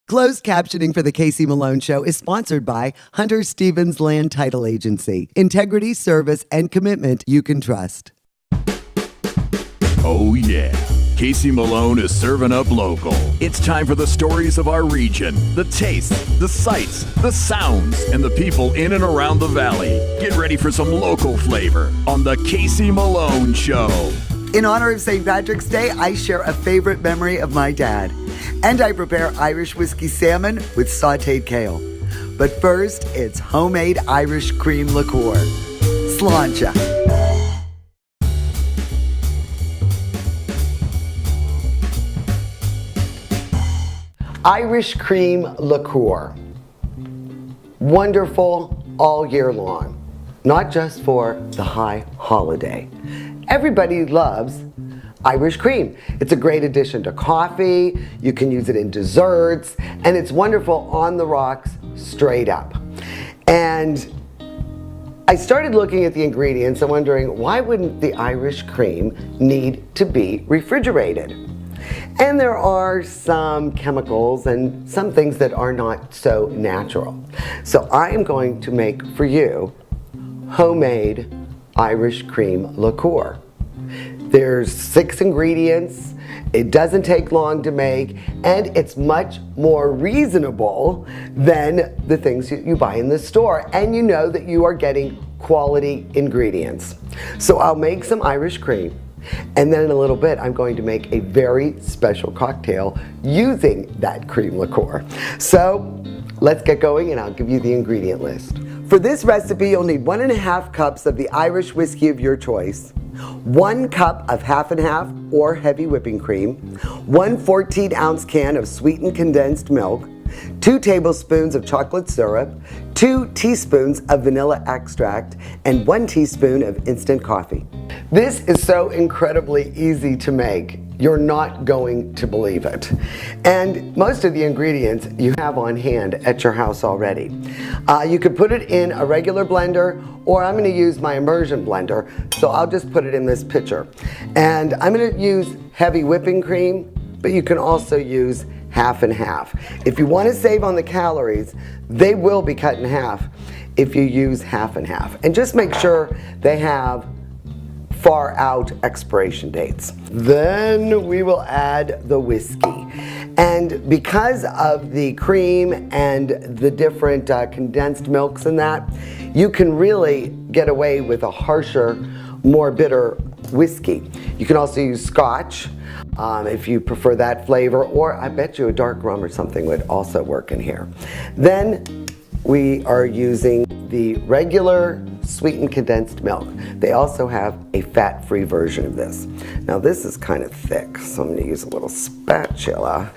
Closed captioning for the Casey Malone Show is sponsored by Hunter Stevens Land Title Agency. Integrity, service, and commitment you can trust. Oh yeah, Casey Malone is serving up local. It's time for the stories of our region, the tastes, the sights, the sounds, and the people in and around the valley. Get ready for some local flavor on the Casey Malone Show. In honor of St. Patrick's Day, I share a favorite memory of my dad. And I prepare Irish whiskey salmon with sauteed kale. But first, it's homemade Irish cream liqueur. Sláinte. Irish cream liqueur. Wonderful all year long, not just for the high holiday. Everybody loves Irish cream. It's a great addition to coffee, you can use it in desserts, and it's wonderful on the rocks straight up. And I started looking at the ingredients and wondering, why wouldn't the Irish cream need to be refrigerated? And there are some chemicals and some things that are not so natural. So I am going to make for you homemade Irish cream liqueur. There's 6 ingredients, it doesn't take long to make, and it's much more reasonable than the things you buy in the store, and you know that you are getting quality ingredients. So I'll make some Irish cream, and then in a little bit I'm going to make a very special cocktail using that cream liqueur. So let's get going and I'll give you the ingredient list. For this recipe, you'll need 1.5 cups of the Irish whiskey of your choice, 1 cup of half and half or heavy whipping cream, 1 14-ounce can of sweetened condensed milk, 2 tablespoons of chocolate syrup, 2 teaspoons of vanilla extract, and 1 teaspoon of instant coffee. This is so incredibly easy to make. You're not going to believe it. And most of the ingredients you have on hand at your house already. You could put it in a regular blender, or I'm going to use my immersion blender, so I'll just put it in this pitcher. And I'm going to use heavy whipping cream, but you can also use half and half. If you want to save on the calories, they will be cut in half if you use half and half. And just make sure they have far out expiration dates. Then we will add the whiskey. And because of the cream and the different condensed milks in that, you can really get away with a harsher, more bitter whiskey. You can also use Scotch if you prefer that flavor, or I bet you a dark rum or something would also work in here. Then we are using the regular sweetened condensed milk. They also have a fat-free version of this. Now this is kind of thick, so I'm going to use a little spatula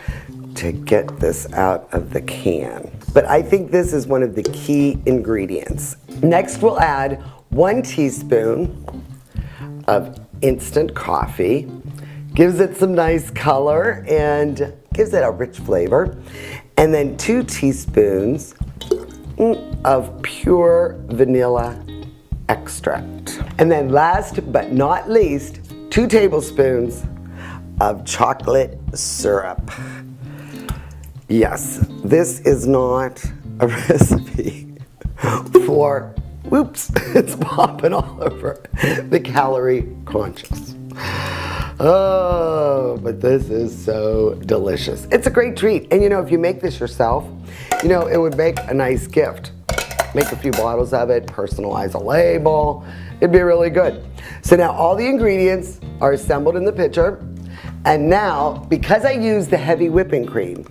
to get this out of the can. But I think this is one of the key ingredients. Next we'll add 1 teaspoon of instant coffee. Gives it some nice color and gives it a rich flavor. And then 2 teaspoons of pure vanilla extract. And then last but not least, 2 tablespoons of chocolate syrup. Yes, this is not a recipe for, whoops, it's popping all over the calorie conscious. Oh, but this is so delicious. It's a great treat. And you know, if you make this yourself, you know, it would make a nice gift. Make a few bottles of it, personalize a label. It'd be really good. So now all the ingredients are assembled in the pitcher. And now, because I use the heavy whipping cream,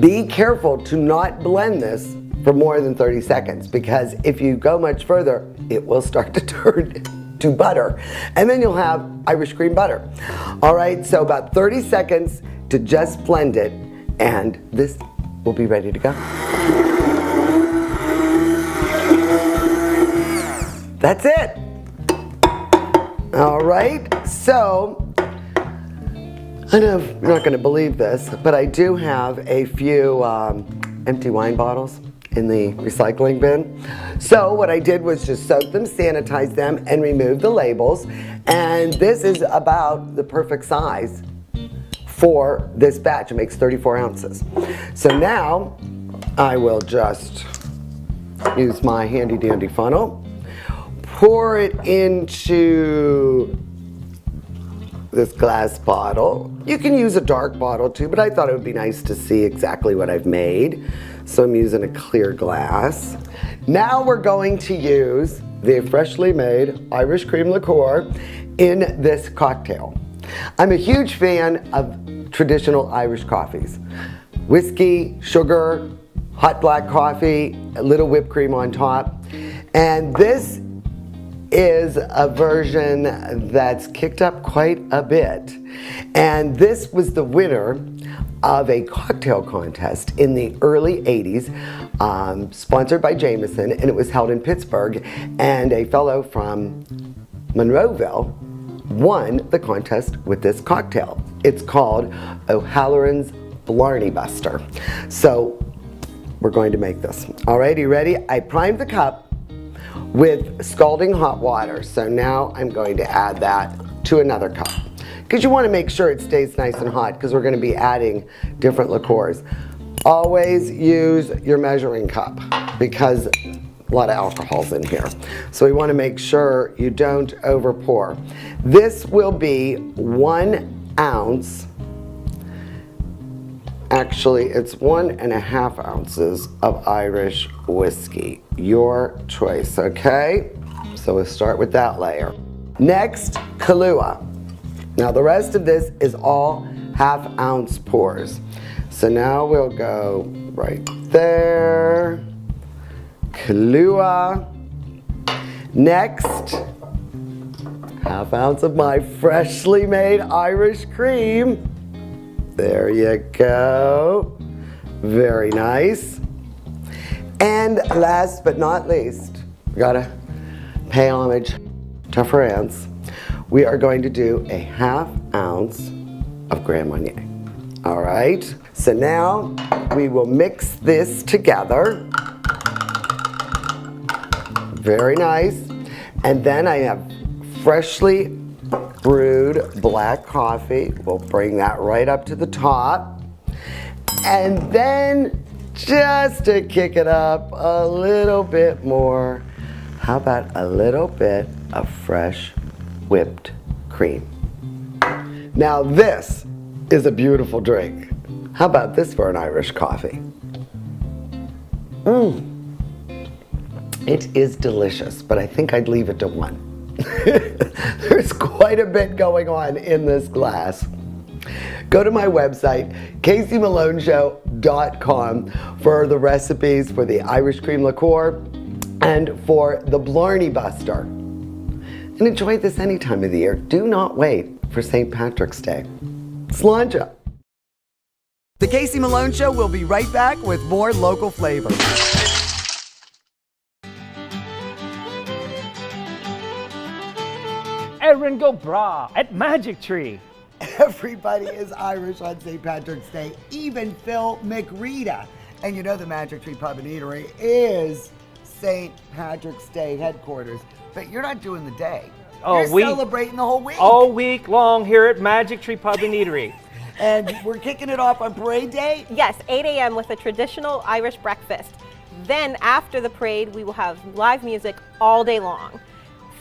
be careful to not blend this for more than 30 seconds, because if you go much further, it will start to turn to butter, and then you'll have Irish cream butter. All right, so about 30 seconds to just blend it, and this will be ready to go. That's it. All right, so I know you're not going to believe this, but I do have a few empty wine bottles in the recycling bin. So what I did was just soak them, sanitize them, and remove the labels. And this is about the perfect size for this batch. It makes 34 ounces. So now I will just use my handy dandy funnel, pour it into this glass bottle. You can use a dark bottle too, but I thought it would be nice to see exactly what I've made. So I'm using a clear glass. Now we're going to use the freshly made Irish cream liqueur in this cocktail. I'm a huge fan of traditional Irish coffees. Whiskey, sugar, hot black coffee, a little whipped cream on top. And this is a version that's kicked up quite a bit. And this was the winner of a cocktail contest in the early 80s, sponsored by Jameson, and it was held in Pittsburgh. And a fellow from Monroeville won the contest with this cocktail. It's called O'Halloran's Blarney Buster. So we're going to make this. All right, you ready? I primed the cup with scalding hot water. So now I'm going to add that to another cup, because you want to make sure it stays nice and hot, because we're going to be adding different liqueurs. Always use your measuring cup, because a lot of alcohol's in here. So we want to make sure you don't over pour. This will be 1 ounce. Actually, it's 1.5 ounces of Irish whiskey. Your choice, okay? So we'll start with that layer. Next, Kahlua. Now the rest of this is all 1/2 ounce pours. So now we'll go right there. Kahlua. Next, 1/2 ounce of my freshly made Irish cream. There you go. Very nice. And last but not least, we gotta pay homage to France. We are going to do a 1/2 ounce of Grand Marnier. All right, so now we will mix this together. Very nice. And then I have freshly brewed black coffee. We'll bring that right up to the top. And then, just to kick it up a little bit more, how about a little bit of fresh whipped cream? Now this is a beautiful drink. How about this for an Irish coffee? It is delicious, but I think I'd leave it to 1. There's quite a bit going on in this glass. Go to my website, caseymalonshow.com, for the recipes for the Irish cream liqueur and for the Blarney Buster. And enjoy this any time of the year. Do not wait for St. Patrick's Day. Sláinte. The Casey Malone Show will be right back with more local flavor. Erin go bra at Magic Tree. Everybody is Irish on St. Patrick's Day, even Phil McRita. And you know the Magic Tree Pub and Eatery is St. Patrick's Day headquarters. But you're not doing the day. You're celebrating the whole week. All week long here at Magic Tree Pub and Eatery. And we're kicking it off on parade day? Yes, 8 a.m. with a traditional Irish breakfast. Then after the parade, we will have live music all day long,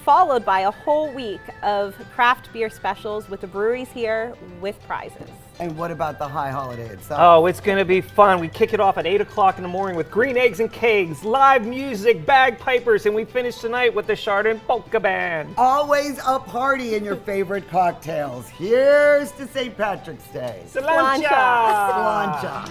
followed by a whole week of craft beer specials with the breweries here with prizes. And what about the high holiday itself? Oh, it's going to be fun. We kick it off at 8 o'clock in the morning with green eggs and kegs, live music, bagpipers, and we finish tonight with the Chardon Polka Band. Always a party in your favorite cocktails. Here's to St. Patrick's Day. Sláinte! Sláinte.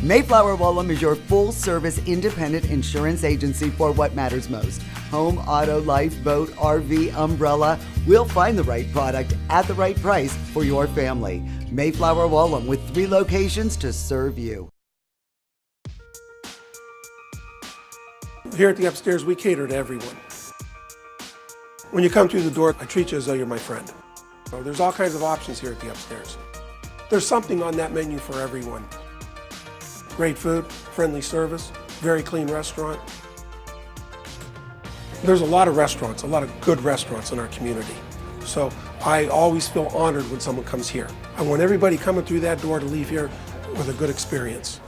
Mayflower Wallam is your full-service independent insurance agency for what matters most. Home, auto, life, boat, RV, umbrella. We'll find the right product at the right price for your family. Mayflower Wallam, with 3 locations to serve you. Here at the Upstairs, we cater to everyone. When you come through the door, I treat you as though you're my friend. So there's all kinds of options here at the Upstairs. There's something on that menu for everyone. Great food, friendly service, very clean restaurant. There's a lot of restaurants, a lot of good restaurants in our community. So I always feel honored when someone comes here. I want everybody coming through that door to leave here with a good experience.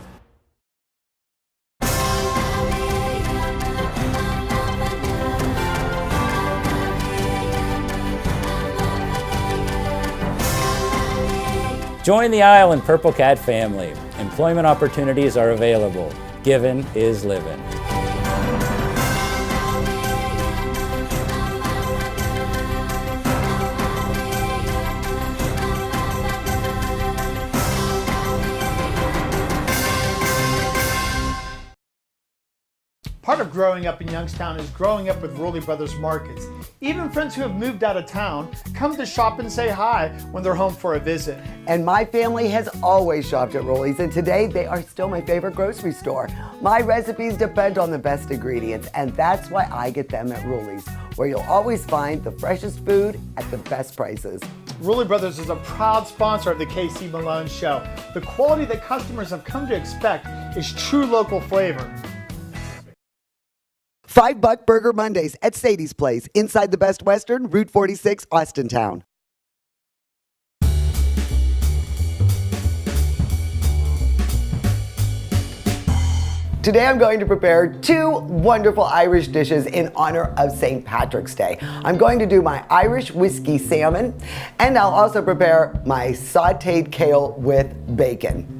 Join the Island Purple Cat family. Employment opportunities are available. Giving is living. Part of growing up in Youngstown is growing up with Rowley Brothers Markets. Even friends who have moved out of town come to shop and say hi when they're home for a visit. And my family has always shopped at Rowley's, and today they are still my favorite grocery store. My recipes depend on the best ingredients, and that's why I get them at Rowley's, where you'll always find the freshest food at the best prices. Rowley Brothers is a proud sponsor of the KC Malone Show. The quality that customers have come to expect is true local flavor. $5 Burger Mondays at Sadies Place, inside the Best Western, Route 46, Austintown. Today I'm going to prepare 2 wonderful Irish dishes in honor of St. Patrick's Day. I'm going to do my Irish whiskey salmon, and I'll also prepare my sauteed kale with bacon.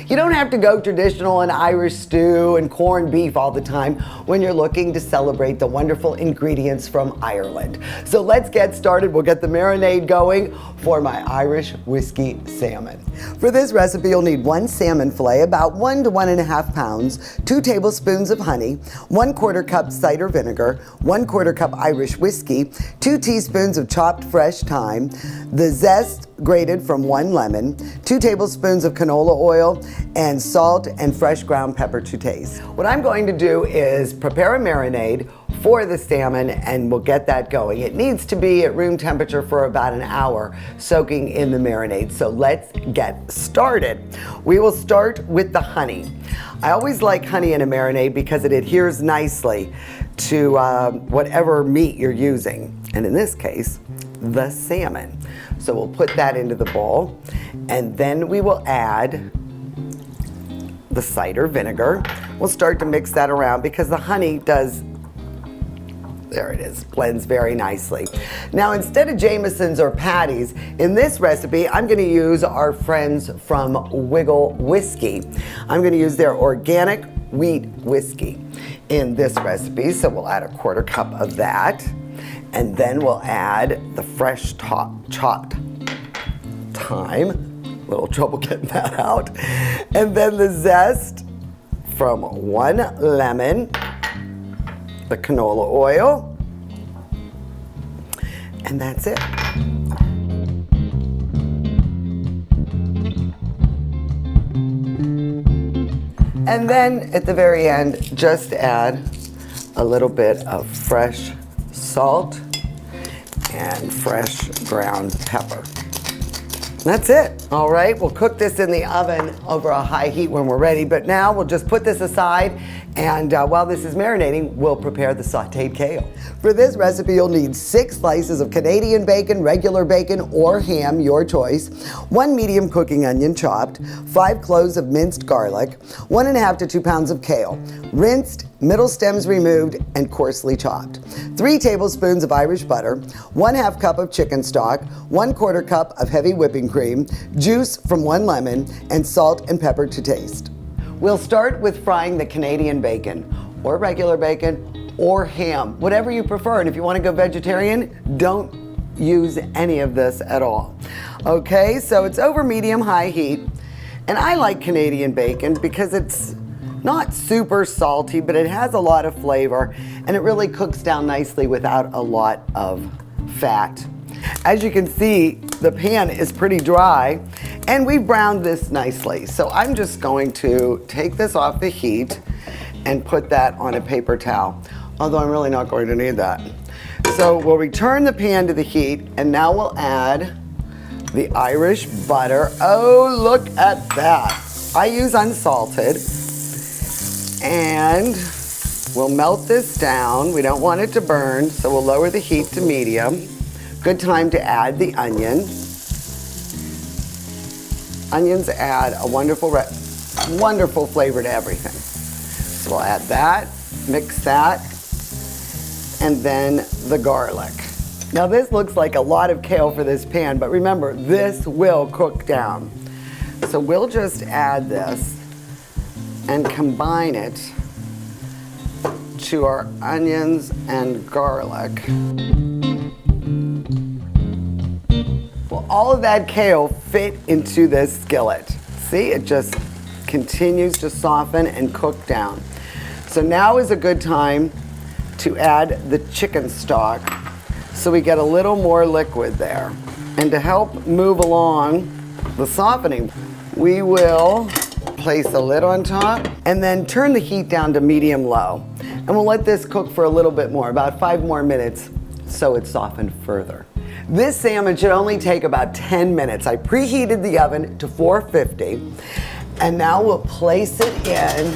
You don't have to go traditional and Irish stew and corned beef all the time when you're looking to celebrate the wonderful ingredients from Ireland. So let's get started. We'll get the marinade going for my Irish whiskey salmon. For this recipe, you'll need 1 salmon fillet, about 1 to 1.5 pounds, 2 tablespoons of honey, 1/4 cup cider vinegar, 1/4 cup Irish whiskey, 2 teaspoons of chopped fresh thyme, the zest grated from 1 lemon, 2 tablespoons of canola oil, and salt and fresh ground pepper to taste. What I'm going to do is prepare a marinade for the salmon, and we'll get that going. It needs to be at room temperature for about an hour, soaking in the marinade. So let's get started. We will start with the honey. I always like honey in a marinade because it adheres nicely to whatever meat you're using, and in this case, the salmon. So we'll put that into the bowl, and then we will add the cider vinegar. We'll start to mix that around because the honey does, there it is, blends very nicely. Now, instead of Jameson's or Patty's, in this recipe, I'm going to use our friends from Wiggle Whiskey. I'm going to use their organic wheat whiskey in this recipe, so we'll add 1/4 cup of that. And then we'll add the fresh chopped thyme. Little trouble getting that out. And then the zest from 1 lemon, the canola oil, and that's it. And then at the very end, just add a little bit of fresh salt and fresh ground pepper. That's it. All right, we'll cook this in the oven over a high heat when we're ready, but now we'll just put this aside, and while this is marinating, we'll prepare the sauteed kale. For this recipe, you'll need 6 slices of Canadian bacon, regular bacon, or ham, your choice, 1 medium cooking onion chopped, 5 cloves of minced garlic, 1.5 to 2 pounds of kale, rinsed, middle stems removed, and coarsely chopped, 3 tablespoons of Irish butter, 1/2 cup of chicken stock, 1/4 cup of heavy whipping cream, juice from 1 lemon, and salt and pepper to taste. We'll start with frying the Canadian bacon, or regular bacon, or ham, whatever you prefer. And if you want to go vegetarian, don't use any of this at all. Okay, so it's over medium-high heat, and I like Canadian bacon because it's not super salty, but it has a lot of flavor, and it really cooks down nicely without a lot of fat. As you can see, the pan is pretty dry, and we've browned this nicely. So I'm just going to take this off the heat and put that on a paper towel, although I'm really not going to need that. So we'll return the pan to the heat, and now we'll add the Irish butter. Oh, look at that. I use unsalted, and We'll melt this down. We don't want it to burn, so we'll lower the heat to medium. Good time to add the onion. Onions add a wonderful flavor to everything. So we'll add that, mix that, and then the garlic. Now this looks like a lot of kale for this pan, but remember, this will cook down. So we'll just add this and combine it to our onions and garlic. Well, all of that kale fit into this skillet. See, it just continues to soften and cook down. So now is a good time to add the chicken stock so we get a little more liquid there. And to help move along the softening, we will place a lid on top and then turn the heat down to medium-low. And we'll let this cook for a little bit more, about 5 more minutes, so it's softened further. This salmon should only take about 10 minutes. I preheated the oven to 450, and now we'll place it in,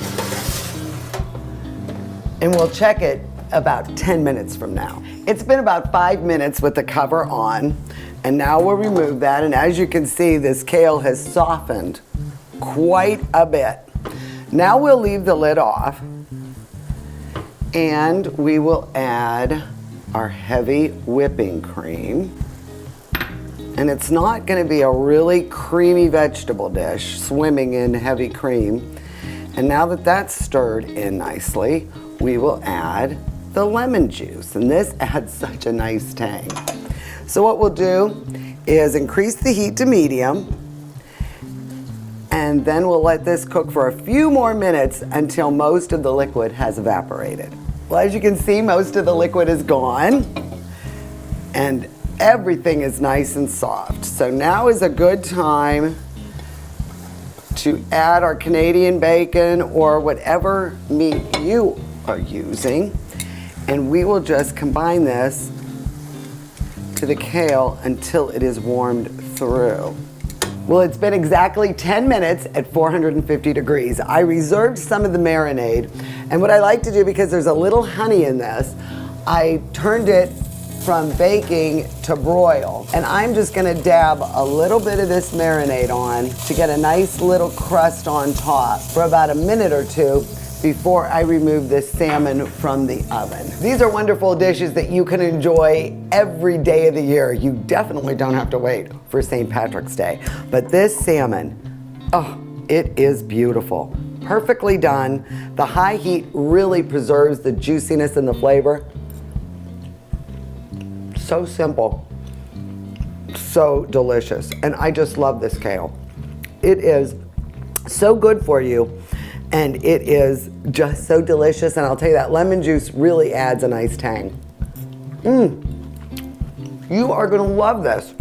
and we'll check it about 10 minutes from now. It's been about 5 minutes with the cover on, and now we'll remove that, and as you can see, this kale has softened quite a bit. Now we'll leave the lid off, and we will add our heavy whipping cream. And it's not going to be a really creamy vegetable dish swimming in heavy cream. And now that that's stirred in nicely, we will add the lemon juice, and this adds such a nice tang. So what we'll do is increase the heat to medium, and then we'll let this cook for a few more minutes until most of the liquid has evaporated. Well, as you can see, most of the liquid is gone, and everything is nice and soft. So now is a good time to add our Canadian bacon or whatever meat you are using, and we will just combine this to the kale until it is warmed through. Well, it's been exactly 10 minutes at 450 degrees. I reserved some of the marinade, and what I like to do, because there's a little honey in this, I turned it from baking to broil. And I'm just gonna dab a little bit of this marinade on to get a nice little crust on top for about a minute or two before I remove this salmon from the oven. These are wonderful dishes that you can enjoy every day of the year. You definitely don't have to wait for St. Patrick's Day. But this salmon, oh, it is beautiful. Perfectly done. The high heat really preserves the juiciness and the flavor. So simple, so delicious. And I just love this kale. It is so good for you. And it is just so delicious, and I'll tell you that lemon juice really adds a nice tang. You are gonna love this.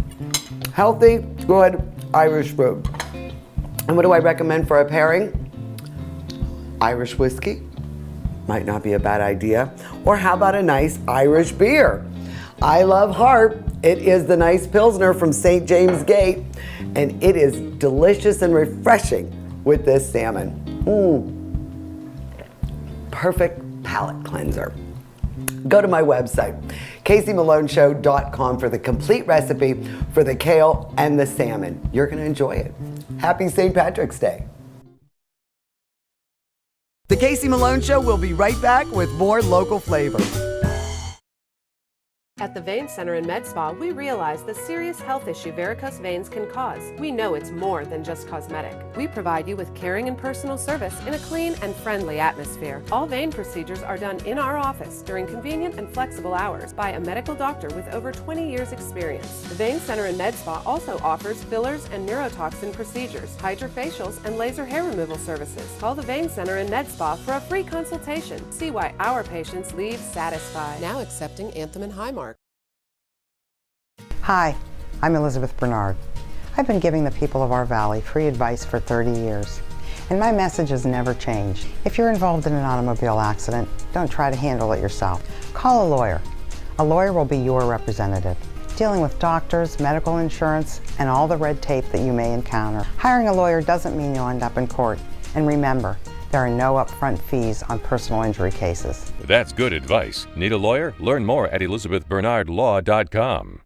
Healthy, good Irish food. And what do I recommend for a pairing? Irish whiskey, might not be a bad idea. Or how about a nice Irish beer? I love Harp. It is the nice Pilsner from St. James Gate, and it is delicious and refreshing with this salmon. Perfect palate cleanser. Go to my website, CaseyMaloneShow.com, for the complete recipe for the kale and the salmon. You're gonna enjoy it. Happy St. Patrick's Day. The Casey Malone Show will be right back with more local flavor. At the Vein Center in Med Spa, we realize the serious health issue varicose veins can cause. We know it's more than just cosmetic. We provide you with caring and personal service in a clean and friendly atmosphere. All vein procedures are done in our office during convenient and flexible hours by a medical doctor with over 20 years experience. The Vein Center in Med Spa also offers fillers and neurotoxin procedures, hydrofacials, and laser hair removal services. Call the Vein Center in Med Spa for a free consultation. See why our patients leave satisfied. Now accepting Anthem and Highmark. Hi, I'm Elizabeth Barnard. I've been giving the people of our valley free advice for 30 years, and my message has never changed. If you're involved in an automobile accident, don't try to handle it yourself. Call a lawyer. A lawyer will be your representative, dealing with doctors, medical insurance, and all the red tape that you may encounter. Hiring a lawyer doesn't mean you'll end up in court. And remember, There are no upfront fees on personal injury cases. That's good advice. Need a lawyer? Learn more at ElizabethBernardLaw.com.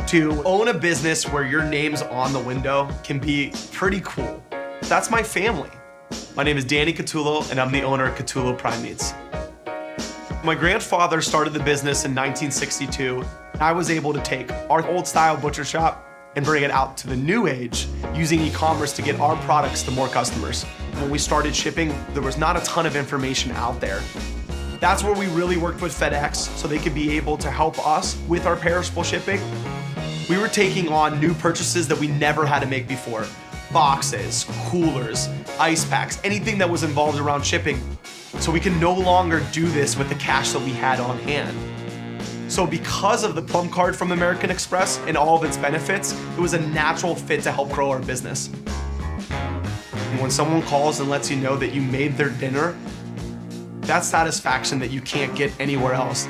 To own a business where your name's on the window can be pretty cool. That's my family. My name is Danny Catullo, and I'm the owner of Catullo Prime Meats. My grandfather started the business in 1962. I was able to take our old-style butcher shop and bring it out to the new age using e-commerce to get our products to more customers. When we started shipping, there was not a ton of information out there. That's where we really worked with FedEx so they could be able to help us with our perishable shipping. We were taking on new purchases that we never had to make before. Boxes, coolers, ice packs, anything that was involved around shipping. So we can no longer do this with the cash that we had on hand. So because of the Plum Card from American Express and all of its benefits, it was a natural fit to help grow our business. And when someone calls and lets you know that you made their dinner, that's satisfaction that you can't get anywhere else.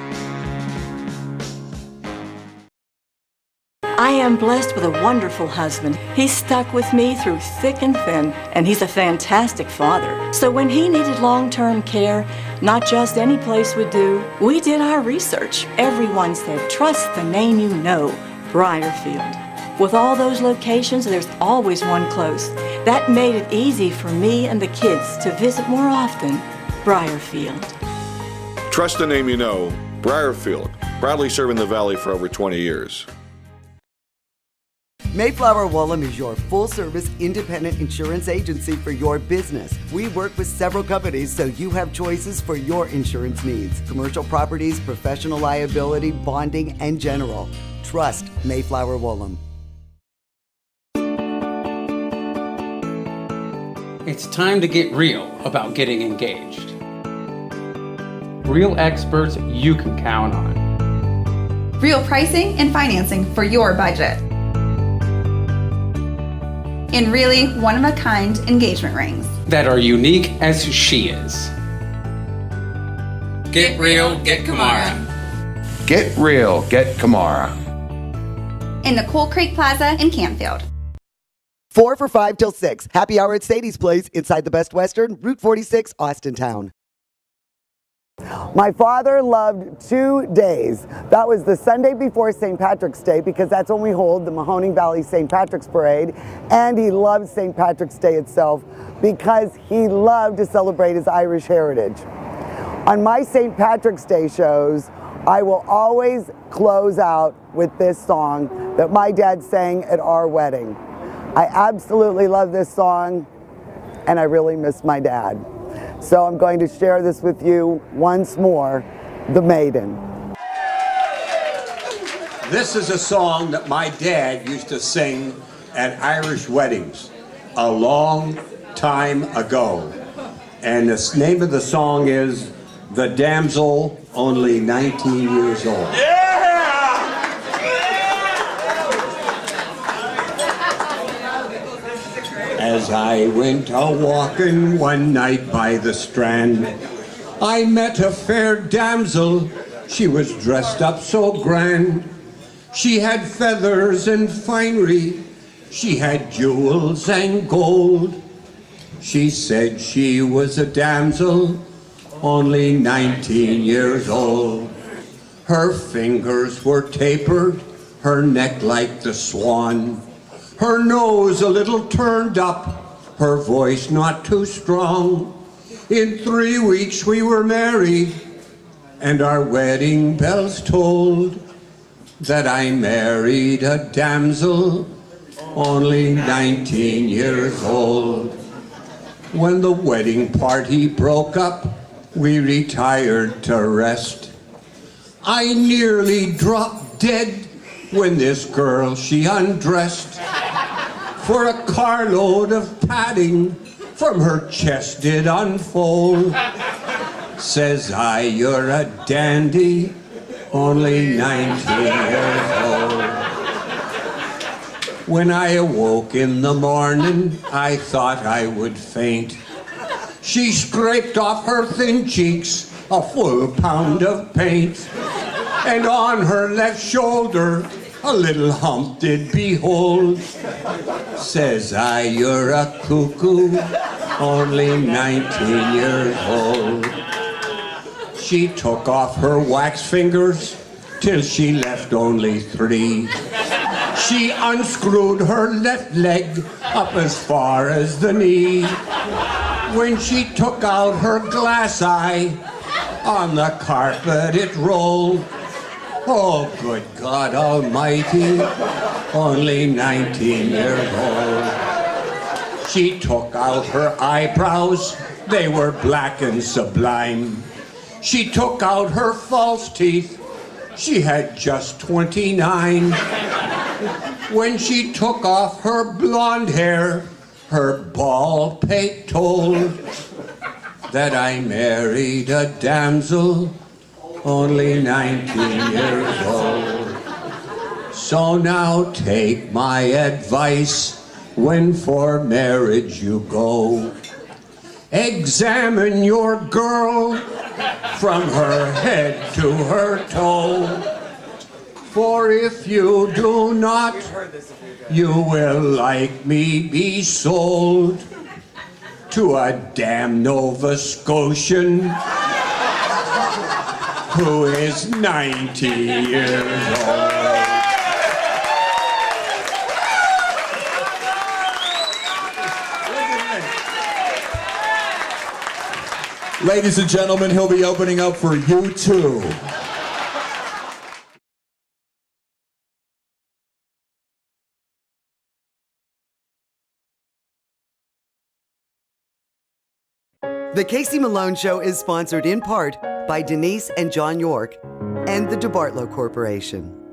I am blessed with a wonderful husband. He stuck with me through thick and thin, and he's a fantastic father. So when he needed long-term care, not just any place would do, we did our research. Everyone said, trust the name you know, Briarfield. With all those locations, there's always one close. That made it easy for me and the kids to visit more often. Briarfield. Trust the name you know, Briarfield. Proudly serving the Valley for over 20 years. Mayflower Woolham is your full-service independent insurance agency for your business. We work with several companies so you have choices for your insurance needs. Commercial properties, professional liability, bonding, and general. Trust Mayflower Woolham. It's time to get real about getting engaged. Real experts you can count on. Real pricing and financing for your budget. And really one-of-a-kind engagement rings that are unique as she is. Get real, get Kamara. Get real, get Kamara. In the Coal Creek Plaza in Canfield. 4 for $5 till 6. Happy hour at Sadies Place inside the Best Western, Route 46, Austintown. My father loved 2 days. That was the Sunday before St. Patrick's Day, because that's when we hold the Mahoning Valley St. Patrick's Parade. And he loved St. Patrick's Day itself because he loved to celebrate his Irish heritage. On my St. Patrick's Day shows, I will always close out with this song that my dad sang at our wedding. I absolutely love this song, and I really miss my dad. So I'm going to share this with you once more, the Maiden. This is a song that my dad used to sing at Irish weddings a long time ago. And the name of the song is The Damsel, Only 19 Years Old. As I went a-walking one night by the strand, I met a fair damsel, she was dressed up so grand. She had feathers and finery, she had jewels and gold. She said she was a damsel, only 19 years old. Her fingers were tapered, her neck like the swan. Her nose a little turned up, her voice not too strong. In 3 weeks we were married, and our wedding bells told that I married a damsel, only 19 years old. When the wedding party broke up, we retired to rest. I nearly dropped dead when this girl she undressed. For a carload of padding from her chest did unfold. Says I, you're a dandy, only 19 years old. When I awoke in the morning, I thought I would faint. She scraped off her thin cheeks a full pound of paint. And on her left shoulder, a little hump did behold. Says I, you're a cuckoo, only 19 years old. She took off her wax fingers till she left only 3. She unscrewed her left leg up as far as the knee. When she took out her glass eye, on the carpet it rolled. Oh, good God Almighty, only 19 years old. She took out her eyebrows, they were black and sublime. She took out her false teeth, she had just 29. When she took off her blonde hair, her bald pate told that I married a damsel only 19 years old. So now take my advice when for marriage you go. Examine your girl from her head to her toe. For if you do not, you will like me be sold to a damn Nova Scotian who is 90 years old. Ladies and gentlemen, he'll be opening up for U2. The Casey Malone Show is sponsored in part by Denise and John York and the DeBartolo Corporation.